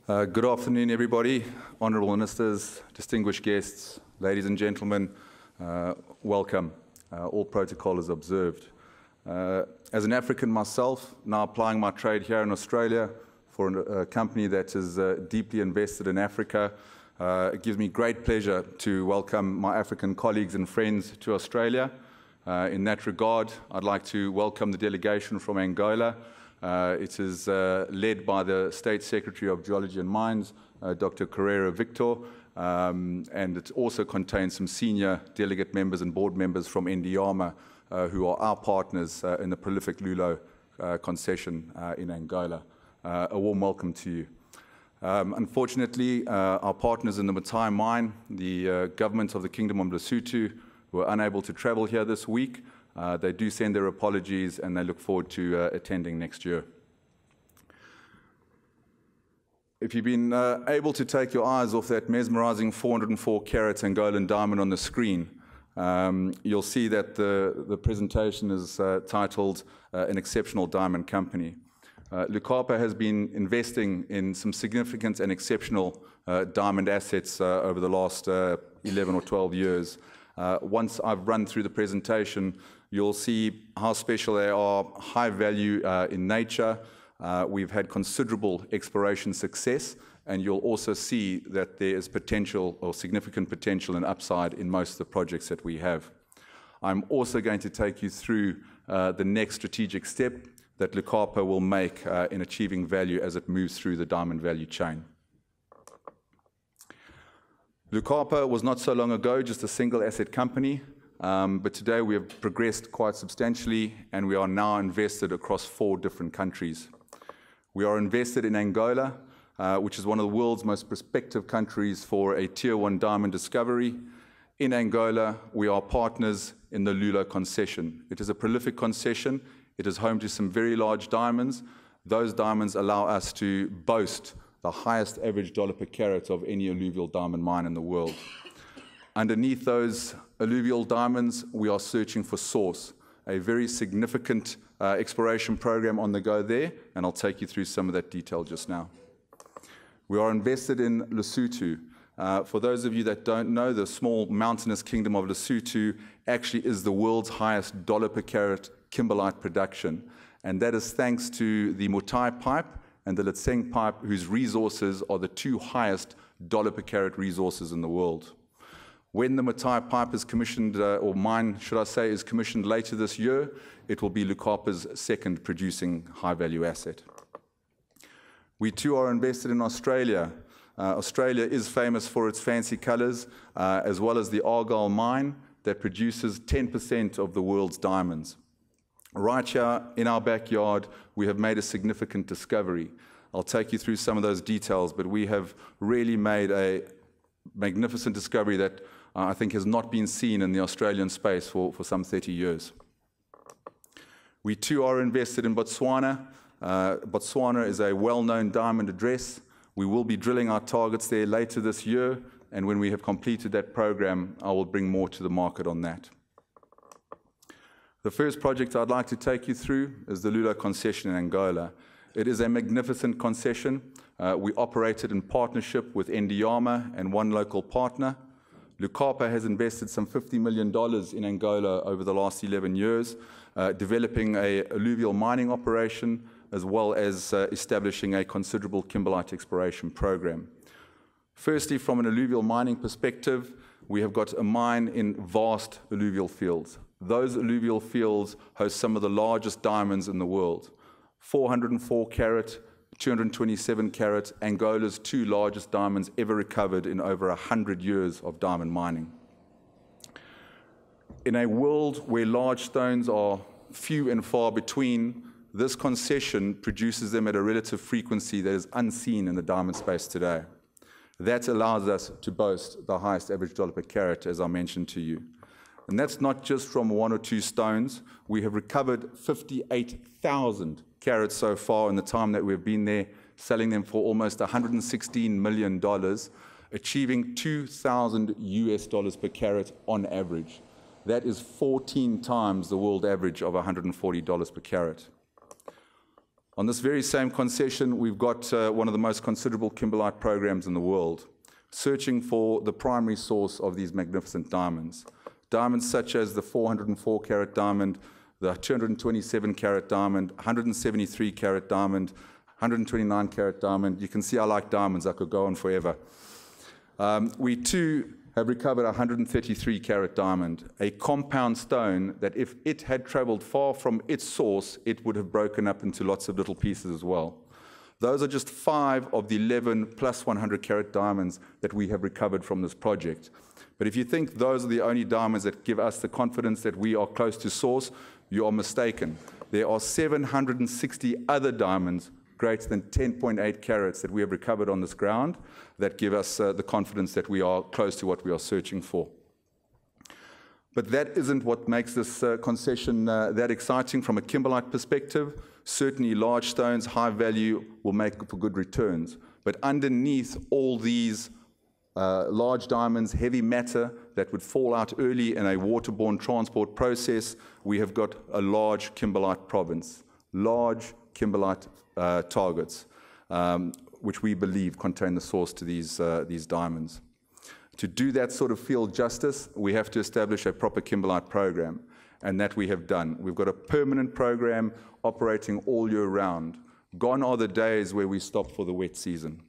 Good afternoon, everybody. Honourable Ministers, distinguished guests, ladies and gentlemen, welcome. All protocol is observed. As an African myself, now applying my trade here in Australia for a company that is deeply invested in Africa, it gives me great pleasure to welcome my African colleagues and friends to Australia. In that regard, I'd like to welcome the delegation from Angola. It is led by the State Secretary of Geology and Mines, Dr. Carrera Victor, and it also contains some senior delegate members and board members from Ellendale-Mine, who are our partners in the prolific Lulo concession in Angola. A warm welcome to you. Unfortunately, our partners in the Mothae-Mine, the government of the Kingdom of Lesotho, were unable to travel here this week. They do send their apologies and they look forward to attending next year. If you've been able to take your eyes off that mesmerizing 404 carat Angolan diamond on the screen, you'll see that the presentation is titled An Exceptional Diamond Company. Lucapa has been investing in some significant and exceptional diamond assets over the last 11 or 12 years. Once I've run through the presentation, you'll see how special they are, high value in nature. We've had considerable exploration success, and you'll also see that there is potential or significant potential and upside in most of the projects that we have. I'm also going to take you through the next strategic step that Lucapa will make in achieving value as it moves through the diamond value chain. Lucapa was not so long ago just a single asset company, but today we have progressed quite substantially and we are now invested across 4 different countries. We are invested in Angola, which is one of the world's most prospective countries for a Tier 1 diamond discovery. In Angola, we are partners in the Lulo concession. It is a prolific concession. It is home to some very large diamonds. Those diamonds allow us to boast the highest average dollar per carat of any alluvial diamond mine in the world. Underneath those alluvial diamonds, we are searching for source, a very significant exploration program on the go there, and I'll take you through some of that detail just now. We are invested in Lesotho. For those of you that don't know, the small mountainous kingdom of Lesotho actually is the world's highest dollar per carat Kimberlite production, and that is thanks to the Mothae pipe and the Letseng pipe, whose resources are the 2 highest dollar per carat resources in the world. When the Mothae pipe is commissioned, or mine, should I say, is commissioned later this year, it will be Lucapa's second producing high-value asset. We too are invested in Australia. Australia is famous for its fancy colours, as well as the Argyle-Mine that produces 10% of the world's diamonds. Right here in our backyard, we have made a significant discovery. I'll take you through some of those details, but we have really made a magnificent discovery that I think has not been seen in the Australian space for some 30 years. We too are invested in Botswana. Botswana is a well-known diamond address. We will be drilling our targets there later this year, and when we have completed that program, I will bring more to the market on that. The first project I'd like to take you through is the Lulo concession in Angola. It is a magnificent concession. We operate it in partnership with Ellendale-Mine and one local partner. Lucapa has invested some $50 million in Angola over the last 11 years, developing an alluvial mining operation as well as establishing a considerable Kimberlite exploration program. Firstly, from an alluvial mining perspective, we have got a mine in vast alluvial fields. Those alluvial fields host some of the largest diamonds in the world. 404 carat, 227 carat, Angola's 2 largest diamonds ever recovered in over 100 years of diamond mining. In a world where large stones are few and far between, this concession produces them at a relative frequency that is unseen in the diamond space today. That allows us to boast the highest average dollar per carat, as I mentioned to you. And that's not just from 1 or 2 stones. We have recovered 58,000 carats so far in the time that we've been there, selling them for almost $116 million, achieving $2,000 per carat on average. That is 14 times the world average of $140 per carat. On this very same concession, we've got one of the most considerable kimberlite programs in the world, searching for the primary source of these magnificent diamonds. Diamonds such as the 404 carat diamond, the 227 carat diamond, 173 carat diamond, 129 carat diamond. You can see I like diamonds, I could go on forever. We too have recovered a 133 carat diamond, a compound stone that if it had traveled far from its source, it would have broken up into lots of little pieces as well. Those are just 5 of the 11 plus 100 carat diamonds that we have recovered from this project. But if you think those are the only diamonds that give us the confidence that we are close to source, you are mistaken. There are 760 other diamonds greater than 10.8 carats that we have recovered on this ground that give us the confidence that we are close to what we are searching for. But that isn't what makes this concession that exciting from a kimberlite perspective. Certainly large stones, high value, will make for good returns. But underneath all these large diamonds, heavy matter that would fall out early in a waterborne transport process, we have got a large kimberlite province, large kimberlite targets, which we believe contain the source to these diamonds. To do that sort of field justice, we have to establish a proper kimberlite program, and that we have done. We've got a permanent program operating all year round. Gone are the days where we stop for the wet season.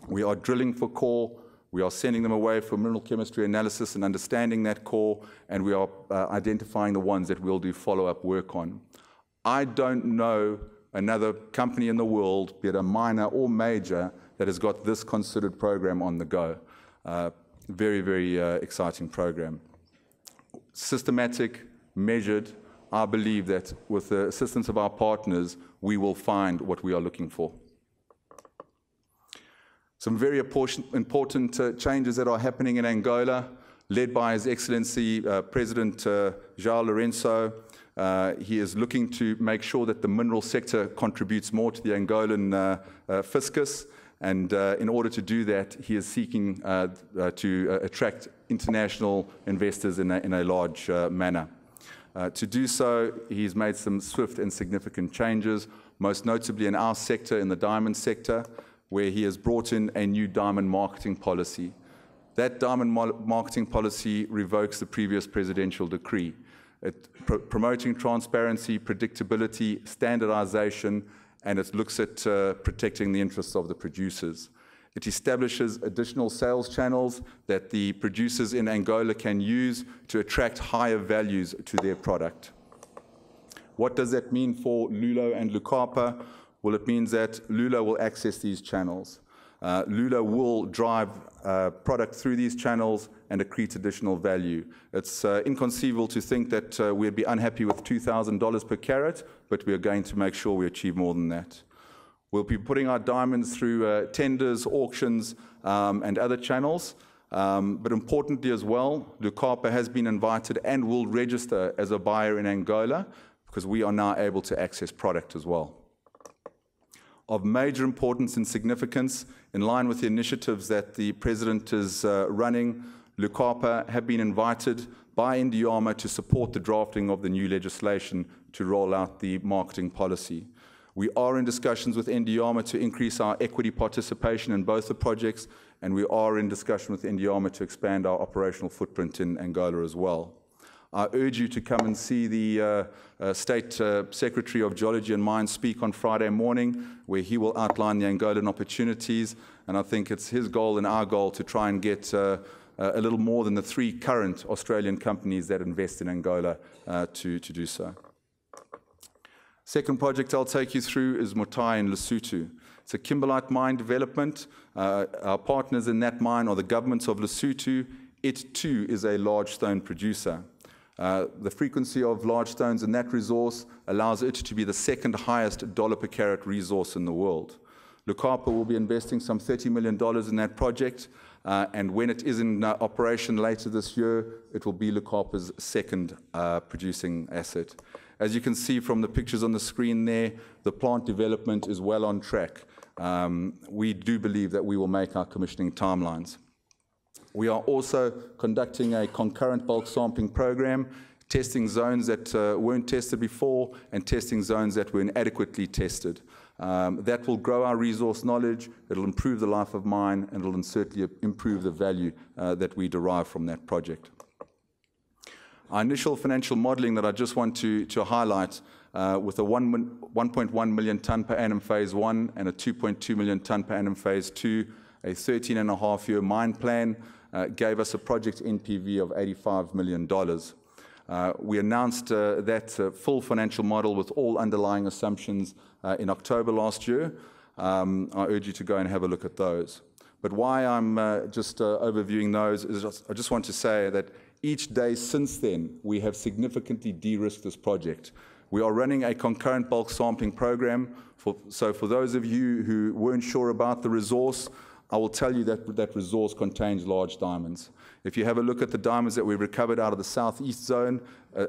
We are drilling for core, we are sending them away for mineral chemistry analysis and understanding that core, and we are identifying the ones that we'll do follow-up work on. I don't know another company in the world, be it a minor or major, that has got this considered program on the go. Very, very exciting program. Systematic, measured. I believe that with the assistance of our partners, we will find what we are looking for. Some very important changes that are happening in Angola, led by His Excellency President João Lourenço. He is looking to make sure that the mineral sector contributes more to the Angolan fiscus, and in order to do that, he is seeking to attract international investors in a large manner. To do so, he's made some swift and significant changes, most notably in our sector, in the diamond sector, where he has brought in a new diamond marketing policy. That diamond marketing policy revokes the previous presidential decree. Promoting transparency, predictability, standardization, and it looks at protecting the interests of the producers. It establishes additional sales channels that the producers in Angola can use to attract higher values to their product. What does that mean for Lulo and Lucapa? Well, it means that Lulo will access these channels. Lulo will drive product through these channels and accrete additional value. It's inconceivable to think that we'd be unhappy with $2,000 per carat, but we are going to make sure we achieve more than that. We'll be putting our diamonds through tenders, auctions, and other channels. But importantly as well, Lucapa has been invited and will register as a buyer in Angola, because we are now able to access product as well. Of major importance and significance, in line with the initiatives that the President is running, Lucapa have been invited by Indiama to support the drafting of the new legislation to roll out the marketing policy. We are in discussions with Indiama to increase our equity participation in both the projects, and we are in discussion with Indiama to expand our operational footprint in Angola as well. I urge you to come and see the State Secretary of Geology and Mines speak on Friday morning, where he will outline the Angolan opportunities, and I think it's his goal and our goal to try and get a little more than the 3 current Australian companies that invest in Angola to do so. Second project I'll take you through is Mothae in Lesotho. It's a kimberlite mine development. Our partners in that mine are the governments of Lesotho. It too is a large stone producer. The frequency of large stones in that resource allows it to be the 2nd highest dollar per carat resource in the world. Lucapa will be investing some $30 million in that project, and when it is in operation later this year, it will be Lucapa's 2nd producing asset. As you can see from the pictures on the screen there, the plant development is well on track. We do believe that we will make our commissioning timelines. We are also conducting a concurrent bulk sampling program, testing zones that weren't tested before, and testing zones that were inadequately tested. That will grow our resource knowledge, it'll improve the life of mine, and it'll certainly improve the value that we derive from that project. Our initial financial modelling that I just want to highlight, with a 1.1 million tonne per annum phase 1 and a 2.2 million tonne per annum phase 2, a 13.5-year mine plan, gave us a project NPV of $85 million. We announced that full financial model with all underlying assumptions in October last year. I urge you to go and have a look at those. But why I'm just overviewing those is I just want to say that each day since then, we have significantly de-risked this project. We are running a concurrent bulk sampling program. So for those of you who weren't sure about the resource, I will tell you that that resource contains large diamonds. If you have a look at the diamonds that we recovered out of the southeast zone,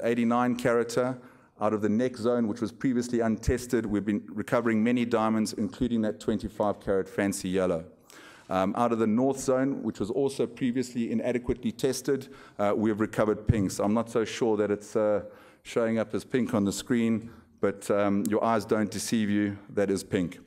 89 carat, out of the neck zone, which was previously untested, we've been recovering many diamonds, including that 25 carat fancy yellow. Out of the north zone, which was also previously inadequately tested, we have recovered pinks. I'm not so sure that it's showing up as pink on the screen, but your eyes don't deceive you, that is pink.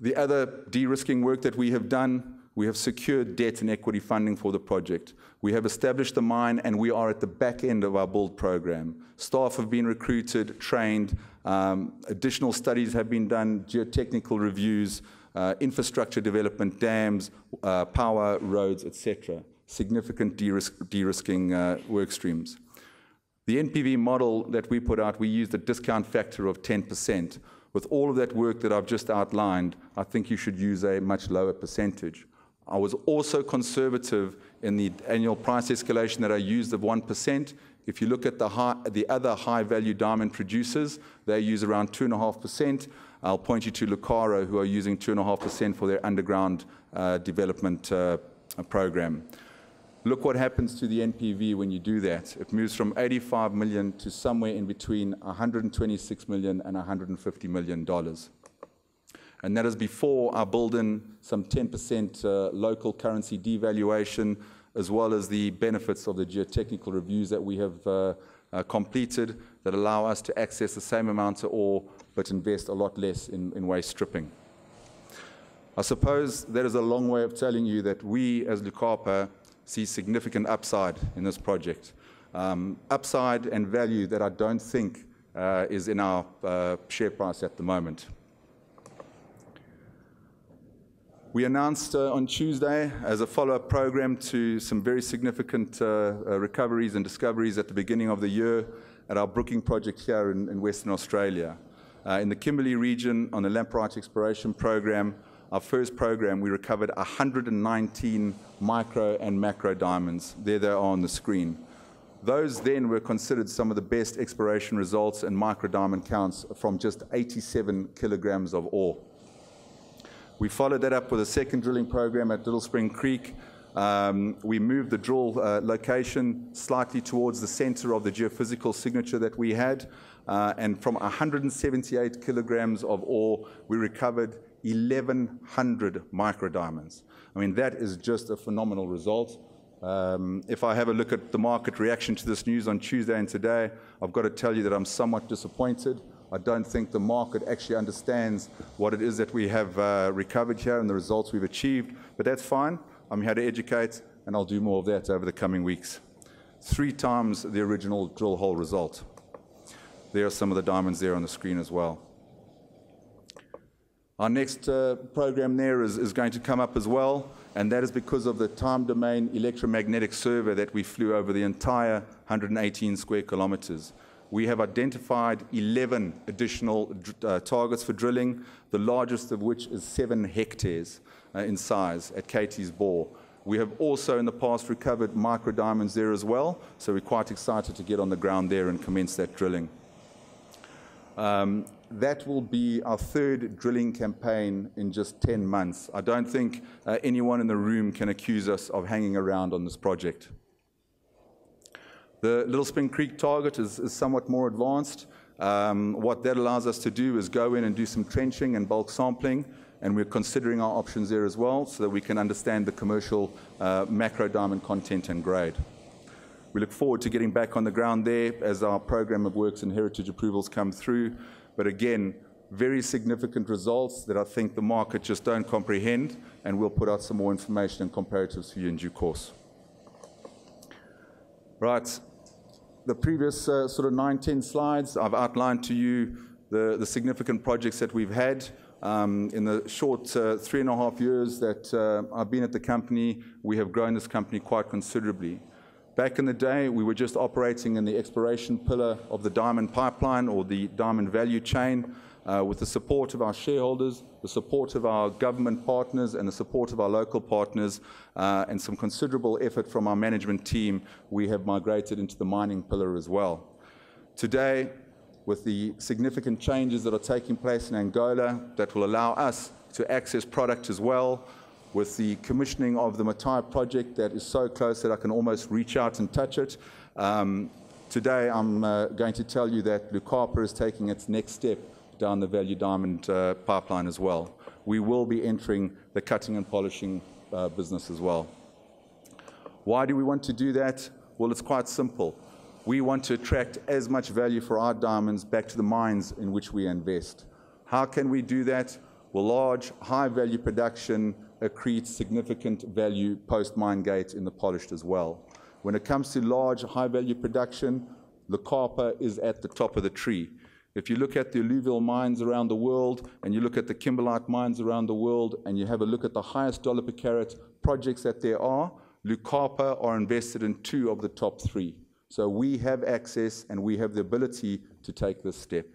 The other de-risking work that we have done, we have secured debt and equity funding for the project. We have established the mine, and we are at the back end of our build program. Staff have been recruited, trained, additional studies have been done, geotechnical reviews, infrastructure development, dams, power, roads, etc. Significant de-risking work streams. The NPV model that we put out, we used a discount factor of 10%. With all of that work that I've just outlined, I think you should use a much lower percentage. I was also conservative in the annual price escalation that I used of 1%. If you look at the other high-value diamond producers, they use around 2.5%. I'll point you to Lucaro, who are using 2.5% for their underground development program. Look what happens to the NPV when you do that. It moves from 85 million to somewhere in between 126 million and 150 million dollars. And that is before I build in some 10% local currency devaluation, as well as the benefits of the geotechnical reviews that we have completed that allow us to access the same amount of ore but invest a lot less in waste stripping. I suppose that is a long way of telling you that we as Lucapa see significant upside in this project. Upside and value that I don't think is in our share price at the moment. We announced on Tuesday, as a follow-up program to some very significant recoveries and discoveries at the beginning of the year at our Brooking-Project here in Western Australia. In the Kimberlite region, on the lamproite exploration program, our first program, we recovered 119 micro and macro diamonds. There they are on the screen. Those then were considered some of the best exploration results and micro diamond counts from just 87 kilograms of ore. We followed that up with a second drilling program at Little Spring Creek. We moved the drill location slightly towards the center of the geophysical signature that we had. And from 178 kilograms of ore, we recovered 1,100 microdiamonds. I mean, that is just a phenomenal result. If I have a look at the market reaction to this news on Tuesday and today, I've got to tell you that I'm somewhat disappointed. I don't think the market actually understands what it is that we have recovered here and the results we've achieved, but that's fine. I'm here to educate, and I'll do more of that over the coming weeks. 3 times the original drill hole result. There are some of the diamonds there on the screen as well. Our next program there is going to come up as well, and that is because of the time domain electromagnetic survey that we flew over the entire 118 square kilometers. We have identified 11 additional targets for drilling, the largest of which is 7 hectares in size at Katie's Bore. We have also in the past recovered microdiamonds there as well, so we're quite excited to get on the ground there and commence that drilling. That will be our 3rd drilling campaign in just 10 months. I don't think anyone in the room can accuse us of hanging around on this project. The Little Spring Creek target is somewhat more advanced. What that allows us to do is go in and do some trenching and bulk sampling, and we're considering our options there as well so that we can understand the commercial macro diamond content and grade. We look forward to getting back on the ground there as our program of works and heritage approvals come through. But again, very significant results that I think the market just don't comprehend, and we'll put out some more information and comparatives for you in due course. Right, the previous sort of 9-10 slides, I've outlined to you the significant projects that we've had. In the short 3.5 years that I've been at the company, we have grown this company quite considerably. Back in the day, we were just operating in the exploration pillar of the diamond pipeline or the diamond value chain. With the support of our shareholders, the support of our government partners, and the support of our local partners, and some considerable effort from our management team, we have migrated into the mining pillar as well. Today, with the significant changes that are taking place in Angola that will allow us to access product as well, with the commissioning of the Mothae-Project that is so close that I can almost reach out and touch it, today I'm going to tell you that Lucapa is taking its next step down the value diamond pipeline as well. We will be entering the cutting and polishing business as well. Why do we want to do that? Well, it's quite simple. We want to attract as much value for our diamonds back to the mines in which we invest. How can we do that? Well, large, high-value production accretes significant value post-mine gate in the polished as well. When it comes to large, high-value production, Lucapa is at the top of the tree. If you look at the alluvial mines around the world, and you look at the Kimberlite mines around the world, and you have a look at the highest dollar per carat projects that there are, Lucapa are invested in 2 of the top 3. So we have access and we have the ability to take this step.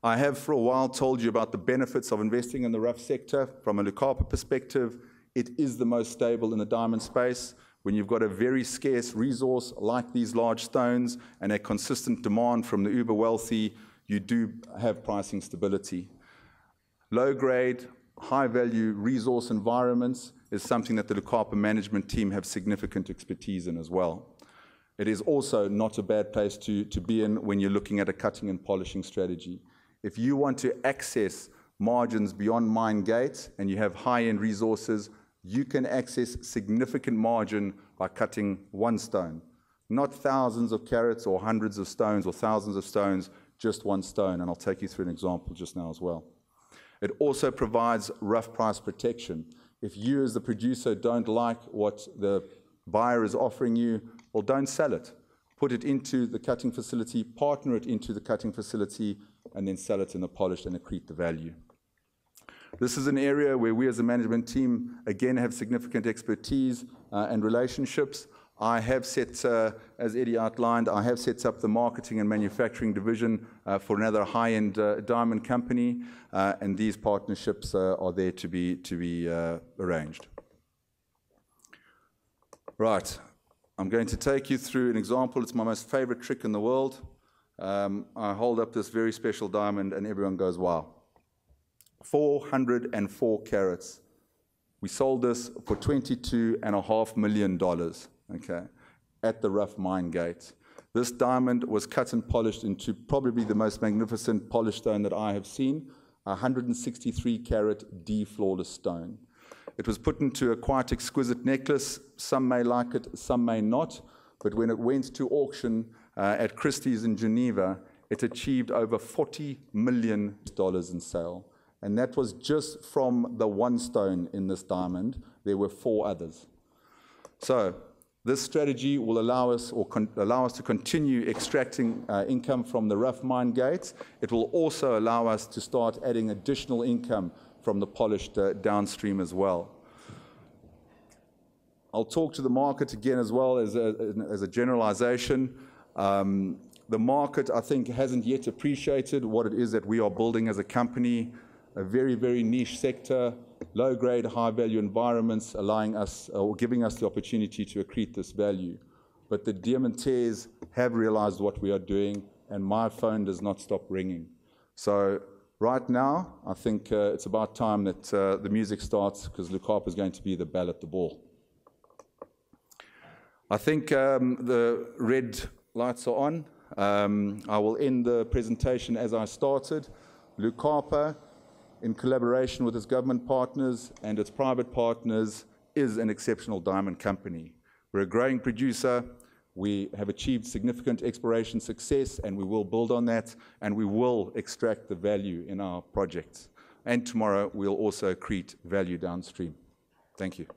I have for a while told you about the benefits of investing in the rough sector. From a Lucapa perspective, it is the most stable in the diamond space. When you've got a very scarce resource like these large stones and a consistent demand from the uber wealthy, you do have pricing stability. Low grade, high value resource environments is something that the Lucapa management team have significant expertise in as well. It is also not a bad place to be in when you're looking at a cutting and polishing strategy. If you want to access margins beyond mine gate and you have high-end resources, you can access significant margin by cutting 1 stone. Not thousands of carats or hundreds of stones or thousands of stones, just 1 stone, and I'll take you through an example just now as well. It also provides rough price protection. If you as the producer don't like what the buyer is offering you, well, don't sell it. Put it into the cutting facility, partner it into the cutting facility, and then sell it in the polished and accrete the value. This is an area where we as a management team, again, have significant expertise and relationships. I have set, as Eddie outlined, I have set up the marketing and manufacturing division for another high-end diamond company, and these partnerships are there to be arranged. Right, I'm going to take you through an example. It's my most favorite trick in the world. I hold up this very special diamond and everyone goes, wow. 404 carats. We sold this for $22.5 million, okay, at the rough mine gate. This diamond was cut and polished into probably the most magnificent polished stone that I have seen, 163 carat D flawless stone. It was put into a quite exquisite necklace. Some may like it, some may not, but when it went to auction at Christie's in Geneva, it achieved over $40 million in sale. And that was just from the 1 stone in this diamond. There were 4 others. So this strategy will allow us to continue extracting income from the rough mine gates. It will also allow us to start adding additional income from the polished downstream as well. I'll talk to the market again as well as a generalization. The market, I think, hasn't yet appreciated what it is that we are building as a company. A very, very niche sector, low-grade, high-value environments, allowing us or giving us the opportunity to accrete this value. But the diamantaires have realized what we are doing, and my phone does not stop ringing. So right now, I think it's about time that the music starts, because Lucapa is going to be the belle at the ball. I think the red lights are on. I will end the presentation as I started. Lucapa, in collaboration with its government partners and its private partners, is an exceptional diamond company. We're a growing producer. We have achieved significant exploration success, and we will build on that, and we will extract the value in our projects. And tomorrow, we'll also accrete value downstream. Thank you.